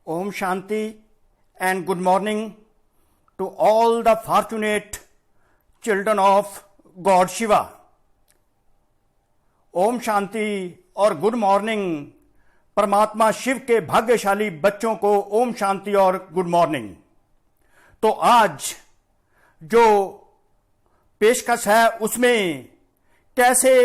Om Shanti and good morning to all the fortunate children of God Shiva. Om Shanti और good morning परमात्मा शिव के भाग्यशाली बच्चों को ओम शांति और गुड मॉर्निंग। तो आज जो पेशकश है उसमें कैसे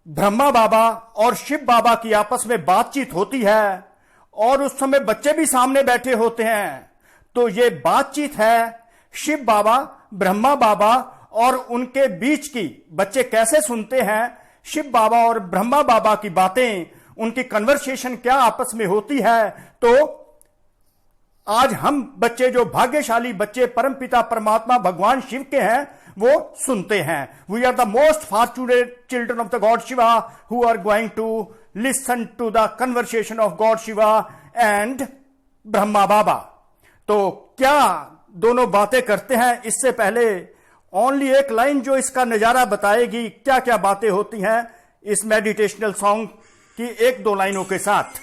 ब्रह्मा बाबा और शिव बाबा की आपस में बातचीत होती है और उस समय बच्चे भी सामने बैठे होते हैं। तो ये बातचीत है शिव बाबा ब्रह्मा बाबा और उनके बीच की। बच्चे कैसे सुनते हैं शिव बाबा और ब्रह्मा बाबा की बातें, उनकी कन्वर्सेशन क्या आपस में होती है। तो आज हम बच्चे, जो भाग्यशाली बच्चे परमपिता परमात्मा भगवान शिव के हैं, वो सुनते हैं। We are the most fortunate children of the god Shiva who are going to listen to the conversation of god Shiva and Brahma Baba. तो क्या दोनों बातें करते हैं, इससे पहले ओनली एक लाइन जो इसका नजारा बताएगी क्या क्या बातें होती हैं इस मेडिटेशनल सॉन्ग की एक दो लाइनों के साथ।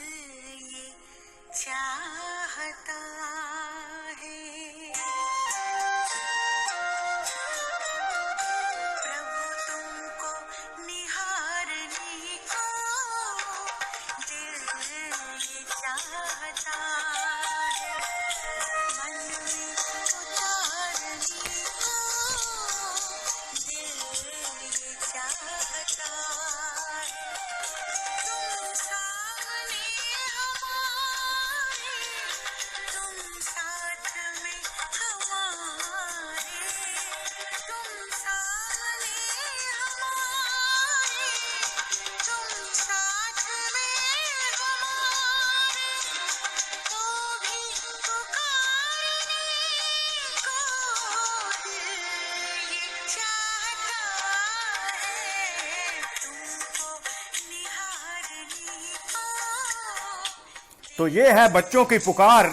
तो ये है बच्चों की पुकार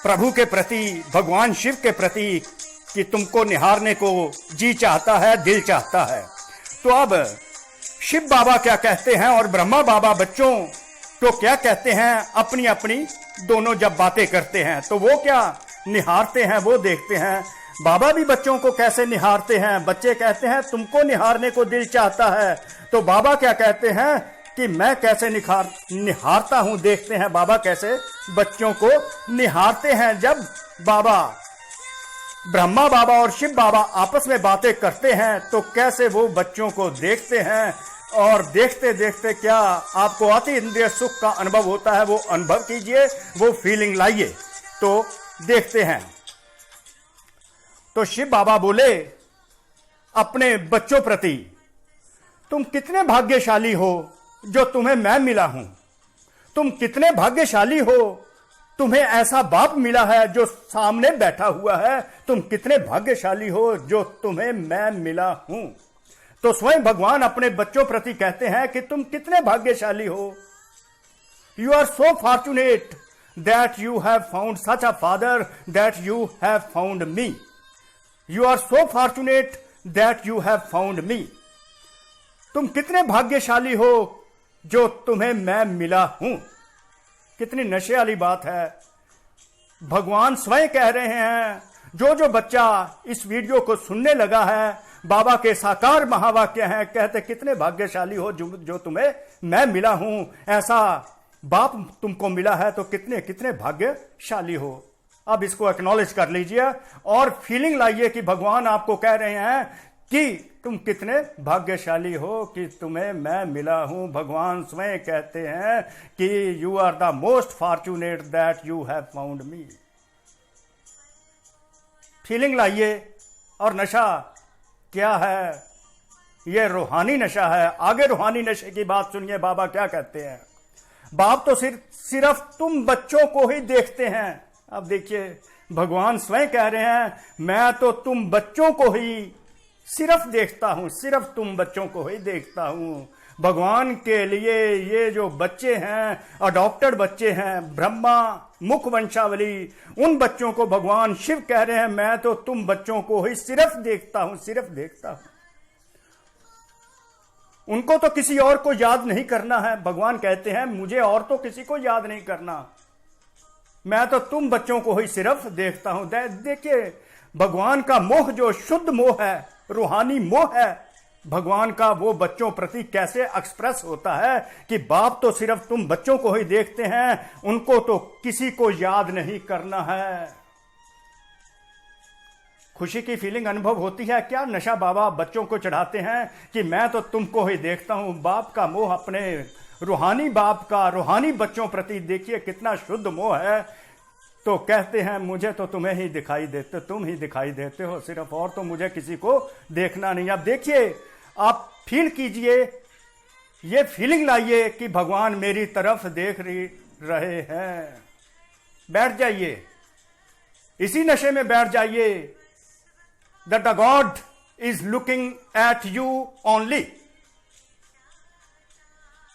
प्रभु के प्रति, भगवान शिव के प्रति, कि तुमको निहारने को जी चाहता है, दिल चाहता है। तो अब शिव बाबा क्या कहते हैं और ब्रह्मा बाबा बच्चों तो क्या कहते हैं, अपनी अपनी दोनों जब बातें करते हैं तो वो क्या निहारते हैं, वो देखते हैं। बाबा भी बच्चों को कैसे निहारते हैं। बच्चे कहते हैं तुमको निहारने को दिल चाहता है, तो बाबा क्या कहते हैं कि मैं कैसे निहारता हूं। देखते हैं बाबा कैसे बच्चों को निहारते हैं। जब बाबा ब्रह्मा बाबा और शिव बाबा आपस में बातें करते हैं तो कैसे वो बच्चों को देखते हैं, और देखते देखते क्या आपको अति इंद्रिय सुख का अनुभव होता है, वो अनुभव कीजिए, वो फीलिंग लाइए। तो देखते हैं। तो शिव बाबा बोले अपने बच्चों प्रति, तुम कितने भाग्यशाली हो जो तुम्हें मैं मिला हूं। तुम कितने भाग्यशाली हो, तुम्हें ऐसा बाप मिला है जो सामने बैठा हुआ है। तुम कितने भाग्यशाली हो जो तुम्हें मैं मिला हूं। तो स्वयं भगवान अपने बच्चों प्रति कहते हैं कि तुम कितने भाग्यशाली हो। You are so fortunate that you have found such a father that you have found me. You are so fortunate that you have found me. तुम कितने भाग्यशाली हो जो तुम्हें मैं मिला हूं। कितनी नशे वाली बात है। भगवान स्वयं कह रहे हैं, जो जो बच्चा इस वीडियो को सुनने लगा है, बाबा के साकार महावाक्य हैं, कहते कितने भाग्यशाली हो जो तुम्हें मैं मिला हूं। ऐसा बाप तुमको मिला है तो कितने कितने भाग्यशाली हो। अब इसको एक्नॉलेज कर लीजिए और फीलिंग लाइए कि भगवान आपको कह रहे हैं कि तुम कितने भाग्यशाली हो कि तुम्हें मैं मिला हूं। भगवान स्वयं कहते हैं कि you are the most fortunate that you have found me. Feeling लाइए। और नशा क्या है, यह रूहानी नशा है। आगे रूहानी नशे की बात सुनिए, बाबा क्या कहते हैं। बाप तो सिर्फ तुम बच्चों को ही देखते हैं। अब देखिए भगवान स्वयं कह रहे हैं, मैं तो तुम बच्चों को ही सिर्फ देखता हूं, सिर्फ तुम बच्चों को ही देखता हूं। भगवान के लिए ये जो बच्चे हैं, अडॉप्टेड बच्चे हैं, ब्रह्मा मुख वंशावली, उन बच्चों को भगवान शिव कह रहे हैं, मैं तो तुम बच्चों को ही सिर्फ देखता हूं, सिर्फ देखता हूं। उनको तो किसी और को याद नहीं करना है। भगवान कहते हैं मुझे और तो किसी को याद नहीं करना, मैं तो तुम बच्चों को ही सिर्फ देखता हूं। देखिए भगवान का मोह, जो शुद्ध मोह है, रूहानी मोह है भगवान का, वो बच्चों प्रति कैसे एक्सप्रेस होता है कि बाप तो सिर्फ तुम बच्चों को ही देखते हैं, उनको तो किसी को याद नहीं करना है। खुशी की फीलिंग अनुभव होती है क्या? नशा बाबा बच्चों को चढ़ाते हैं कि मैं तो तुमको ही देखता हूं। बाप का मोह, अपने रूहानी बाप का रूहानी बच्चों प्रति देखिए कितना शुद्ध मोह है। तो कहते हैं मुझे तो तुम्हें ही दिखाई देते, तुम ही दिखाई देते हो सिर्फ, और तो मुझे किसी को देखना नहीं। अब देखिए, आप फील कीजिए, ये फीलिंग लाइए कि भगवान मेरी तरफ देख रहे हैं। बैठ जाइए, इसी नशे में बैठ जाइए, that the God is looking at you only।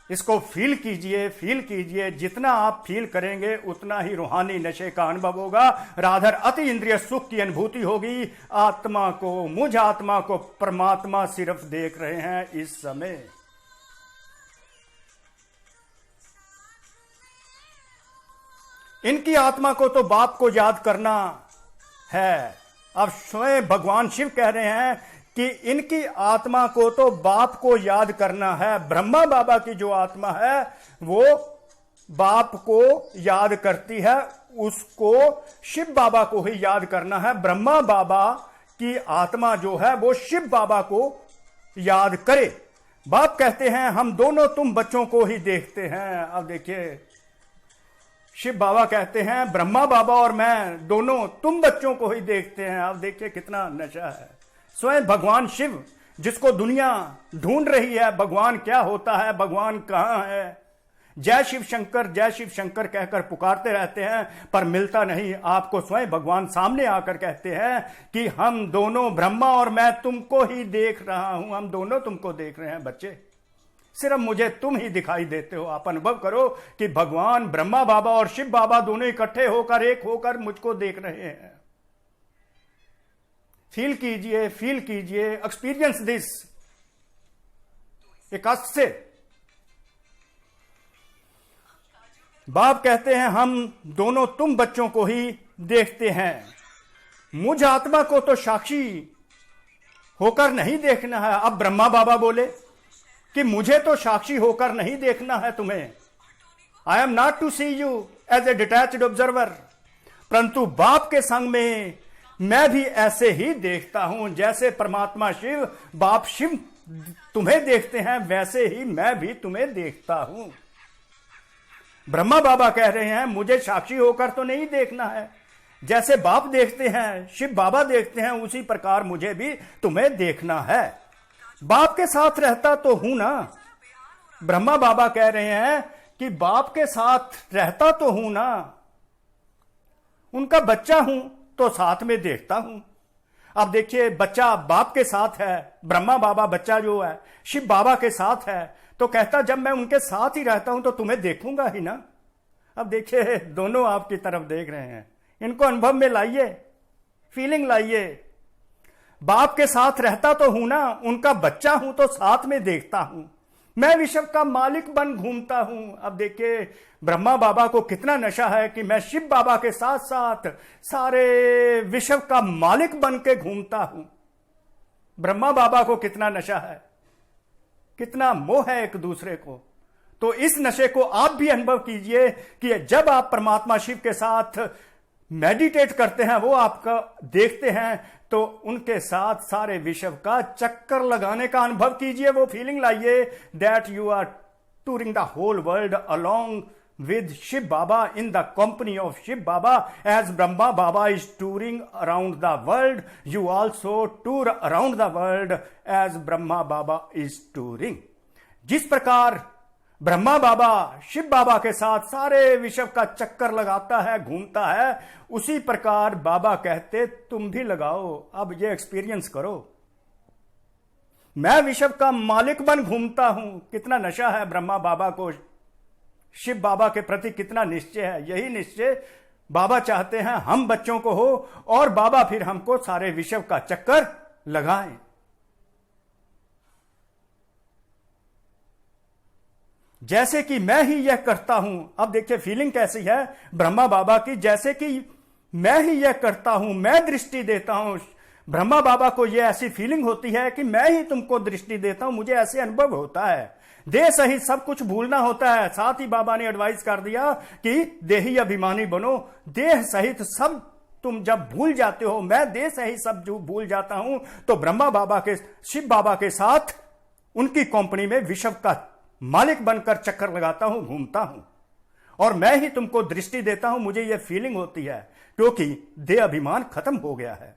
इसको फील कीजिए। जितना आप फील करेंगे उतना ही रूहानी नशे का अनुभव होगा। राधर अति इंद्रिय सुख की अनुभूति होगी। आत्मा को, मुझ आत्मा को परमात्मा सिर्फ देख रहे हैं इस समय। इनकी आत्मा को तो बाप को याद करना है। अब स्वयं भगवान शिव कह रहे हैं कि इनकी आत्मा को तो बाप को याद करना है। ब्रह्मा बाबा की जो आत्मा है वो बाप को याद करती है, उसको शिव बाबा को ही याद करना है। ब्रह्मा बाबा की आत्मा जो है वो शिव बाबा को याद करे। बाप कहते हैं हम दोनों तुम बच्चों को ही देखते हैं। अब देखिए, शिव बाबा कहते हैं ब्रह्मा बाबा और मैं दोनों तुम बच्चों को ही देखते हैं। अब देखिए कितना नशा है। स्वयं भगवान शिव, जिसको दुनिया ढूंढ रही है, भगवान क्या होता है, भगवान कहां है, जय शिव शंकर कहकर पुकारते रहते हैं पर मिलता नहीं। आपको स्वयं भगवान सामने आकर कहते हैं कि हम दोनों, ब्रह्मा और मैं तुमको ही देख रहा हूं, हम दोनों तुमको देख रहे हैं बच्चे, सिर्फ मुझे तुम ही दिखाई देते हो। आप अनुभव करो कि भगवान ब्रह्मा बाबा और शिव बाबा दोनों इकट्ठे होकर, एक होकर मुझको देख रहे हैं। फील कीजिए, एक्सपीरियंस दिस। एक से बाप कहते हैं हम दोनों तुम बच्चों को ही देखते हैं। मुझ आत्मा को तो साक्षी होकर नहीं देखना है। अब ब्रह्मा बाबा बोले कि मुझे तो साक्षी होकर नहीं देखना है तुम्हें। I am not to see you as a detached observer. परंतु बाप के संग में मैं भी ऐसे ही देखता हूं, जैसे परमात्मा शिव, बाप शिव तुम्हें देखते हैं, वैसे ही मैं भी तुम्हें देखता हूं। ब्रह्मा बाबा कह रहे हैं मुझे साक्षी होकर तो नहीं देखना है, जैसे बाप देखते हैं, शिव बाबा देखते हैं, उसी प्रकार मुझे भी तुम्हें देखना है। बाप के साथ रहता तो हूं ना। ब्रह्मा बाबा कह रहे हैं कि बाप के साथ रहता तो हूं ना, उनका बच्चा हूं तो साथ में देखता हूं। अब देखिए, बच्चा बाप के साथ है, ब्रह्मा बाबा बच्चा जो है शिव बाबा के साथ है, तो कहता जब मैं उनके साथ ही रहता हूं तो तुम्हें देखूंगा ही ना। अब देखिए, दोनों आपकी तरफ देख रहे हैं, इनको अनुभव में लाइए, फीलिंग लाइए। बाप के साथ रहता तो हूं ना, उनका बच्चा हूं तो साथ में देखता हूं, मैं विश्व का मालिक बन घूमता हूं। अब देखिए, ब्रह्मा बाबा को कितना नशा है कि मैं शिव बाबा के साथ साथ सारे विश्व का मालिक बन के घूमता हूं। ब्रह्मा बाबा को कितना नशा है, कितना मोह है एक दूसरे को। तो इस नशे को आप भी अनुभव कीजिए कि जब आप परमात्मा शिव के साथ मेडिटेट करते हैं, वो आपका देखते हैं, तो उनके साथ सारे विश्व का चक्कर लगाने का अनुभव कीजिए। वो फीलिंग लाइए that you are touring the whole world along with Shiv Baba, in the company of Shiv Baba. As Brahma Baba is touring around the world, you also tour around the world as Brahma Baba is touring. जिस प्रकार ब्रह्मा बाबा शिव बाबा के साथ सारे विश्व का चक्कर लगाता है, घूमता है, उसी प्रकार बाबा कहते तुम भी लगाओ। अब ये एक्सपीरियंस करो, मैं विश्व का मालिक बन घूमता हूं। कितना नशा है ब्रह्मा बाबा को, शिव बाबा के प्रति कितना निश्चय है। यही निश्चय बाबा चाहते हैं हम बच्चों को हो, और बाबा फिर हमको सारे विश्व का चक्कर लगाएं। जैसे कि मैं ही यह करता हूं। अब देखिए फीलिंग कैसी है ब्रह्मा बाबा की, जैसे कि मैं ही यह करता हूं, मैं दृष्टि देता हूं। ब्रह्मा बाबा को यह ऐसी फीलिंग होती है कि मैं ही तुमको दृष्टि देता हूं, मुझे ऐसे अनुभव होता है। देह सहित सब कुछ भूलना होता है। साथ ही बाबा ने एडवाइस कर दिया कि देही अभिमानी बनो। देह सहित सब तुम जब भूल जाते हो, मैं देह सहित सब जो भूल जाता हूं, तो ब्रह्मा बाबा के, शिव बाबा के साथ उनकी कंपनी में विश्व का मालिक बनकर चक्कर लगाता हूं, घूमता हूं, और मैं ही तुमको दृष्टि देता हूं। मुझे यह फीलिंग होती है क्योंकि देह अभिमान खत्म हो गया है।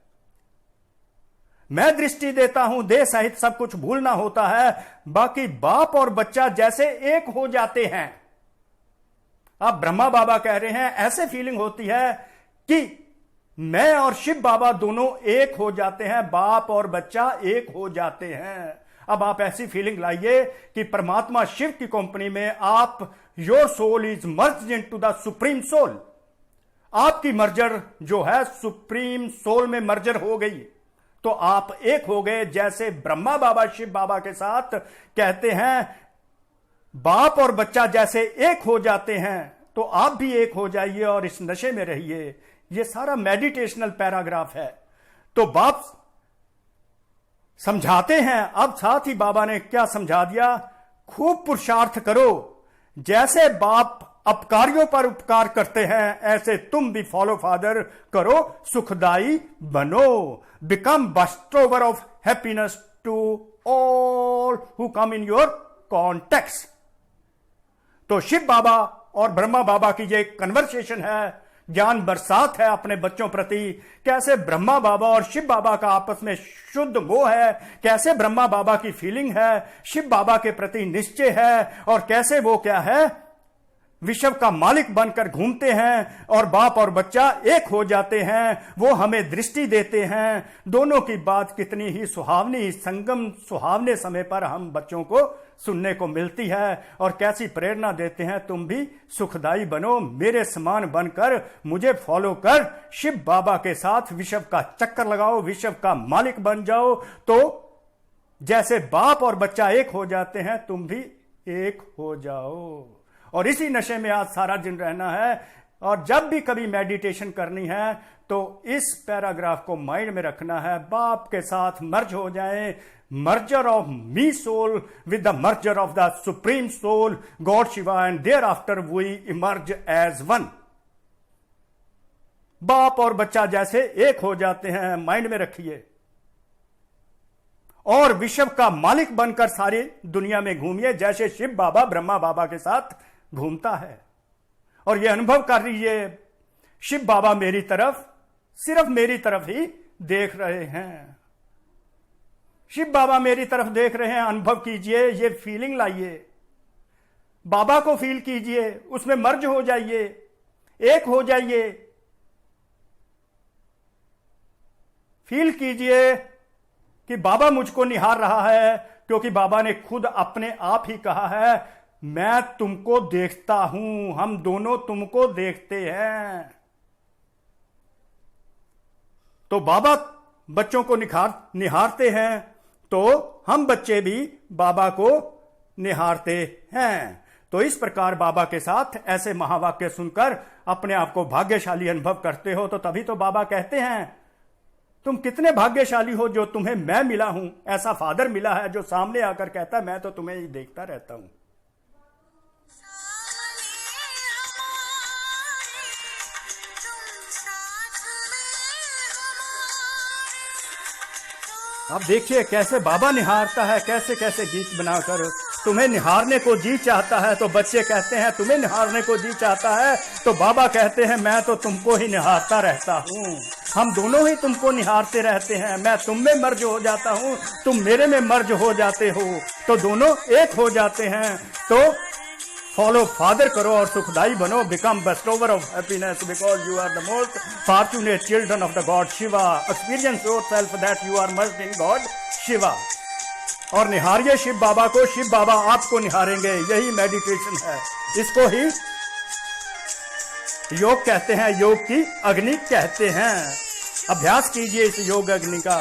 मैं दृष्टि देता हूं, देह सहित सब कुछ भूलना होता है, बाकी बाप और बच्चा जैसे एक हो जाते हैं। अब ब्रह्मा बाबा कह रहे हैं ऐसे फीलिंग होती है कि मैं और शिव बाबा दोनों एक हो जाते हैं, बाप और बच्चा एक हो जाते हैं। अब आप ऐसी फीलिंग लाइए कि परमात्मा शिव की कंपनी में आप, your soul is merged into the supreme soul. आपकी मर्जर जो है सुप्रीम सोल में मर्जर हो गई, तो आप एक हो गए। जैसे ब्रह्मा बाबा शिव बाबा के साथ कहते हैं बाप और बच्चा जैसे एक हो जाते हैं, तो आप भी एक हो जाइए और इस नशे में रहिए। यह सारा मेडिटेशनल पैराग्राफ है। तो बाप समझाते हैं, अब साथ ही बाबा ने क्या समझा दिया, खूब पुरुषार्थ करो। जैसे बाप अपकारियों पर उपकार करते हैं, ऐसे तुम भी फॉलो फादर करो, सुखदाई बनो। Become bestower of happiness to all who come in your context. तो शिव बाबा और ब्रह्मा बाबा की ये कन्वर्सेशन है, ज्ञान बरसात है अपने बच्चों प्रति। कैसे ब्रह्मा बाबा और शिव बाबा का आपस में शुद्ध मोह है, कैसे ब्रह्मा बाबा की फीलिंग है, शिव बाबा के प्रति निश्चय है, और कैसे वो क्या है, विश्व का मालिक बनकर घूमते हैं और बाप और बच्चा एक हो जाते हैं। वो हमें दृष्टि देते हैं। दोनों की बात कितनी ही सुहावनी, संगम सुहावने समय पर हम बच्चों को सुनने को मिलती है, और कैसी प्रेरणा देते हैं, तुम भी सुखदाई बनो, मेरे समान बनकर मुझे फॉलो कर, शिव बाबा के साथ विश्व का चक्कर लगाओ, विश्व का मालिक बन जाओ। तो जैसे बाप और बच्चा एक हो जाते हैं, तुम भी एक हो जाओ। और इसी नशे में आज सारा दिन रहना है। और जब भी कभी मेडिटेशन करनी है तो इस पैराग्राफ को माइंड में रखना है, बाप के साथ मर्ज हो जाए, merger of me soul with the merger of the supreme soul God Shiva, and thereafter we emerge as one. बाप और बच्चा जैसे एक हो जाते हैं, माइंड में रखिए, और विश्व का मालिक बनकर सारी दुनिया में घूमिए, जैसे शिव बाबा ब्रह्मा बाबा के साथ घूमता है। और यह अनुभव कर लीजिए, शिव बाबा मेरी तरफ, सिर्फ मेरी तरफ ही देख रहे हैं। शिव बाबा मेरी तरफ देख रहे हैं, अनुभव कीजिए, ये फीलिंग लाइए, बाबा को फील कीजिए, उसमें मर्ज हो जाइए, एक हो जाइए। फील कीजिए कि बाबा मुझको निहार रहा है, क्योंकि बाबा ने खुद अपने आप ही कहा है, मैं तुमको देखता हूं, हम दोनों तुमको देखते हैं। तो बाबा बच्चों को निहारते हैं, तो हम बच्चे भी बाबा को निहारते हैं। तो इस प्रकार बाबा के साथ ऐसे महावाक्य सुनकर अपने आप को भाग्यशाली अनुभव करते हो, तो तभी तो बाबा कहते हैं तुम कितने भाग्यशाली हो जो तुम्हें मैं मिला हूं, ऐसा फादर मिला है जो सामने आकर कहता है मैं तो तुम्हें ही देखता रहता हूं। अब देखिए कैसे बाबा निहारता है, कैसे कैसे गीत बनाकर तुम्हें निहारने को जी चाहता है। तो बच्चे कहते हैं तुम्हें निहारने को जी चाहता है, तो बाबा कहते हैं मैं तो तुमको ही निहारता रहता हूँ, हम दोनों ही तुमको निहारते रहते हैं। मैं तुम में मर्ज हो जाता हूँ, तुम मेरे में मर्ज हो जाते हो, तो दोनों एक हो जाते हैं। तो फॉलो फादर करो और सुखदाई बनो, become bestower of happiness because you are the most fortunate children of the god Shiva. Experience yourself that you are merged in god Shiva. और निहारिए शिव बाबा को, शिव बाबा आपको निहारेंगे। यही मेडिटेशन है, इसको ही योग कहते हैं, योग की अग्नि कहते हैं। अभ्यास कीजिए इस योग अग्नि का।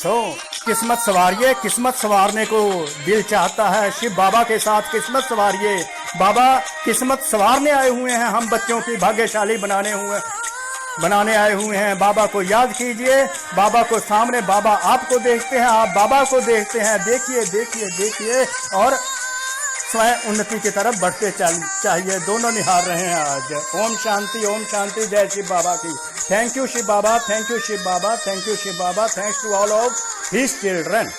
तो किस्मत संवारिए, किस्मत संवारने को दिल चाहता है। शिव बाबा के साथ किस्मत संवारिए। बाबा किस्मत संवारने आए हुए हैं, हम बच्चों की भाग्यशाली बनाने आए हुए हैं। बाबा को याद कीजिए, बाबा को सामने, बाबा आपको देखते हैं, आप बाबा को देखते हैं। देखिए देखिए देखिए और स्वयं उन्नति की तरफ बढ़ते चाहिए। दोनों निहार रहे हैं आज। ओम शांति, ओम शांति। जय शिव बाबा की। Thank you Shiv Baba, thank you Shiv Baba, thank you Shiv Baba. Thanks to all of his children.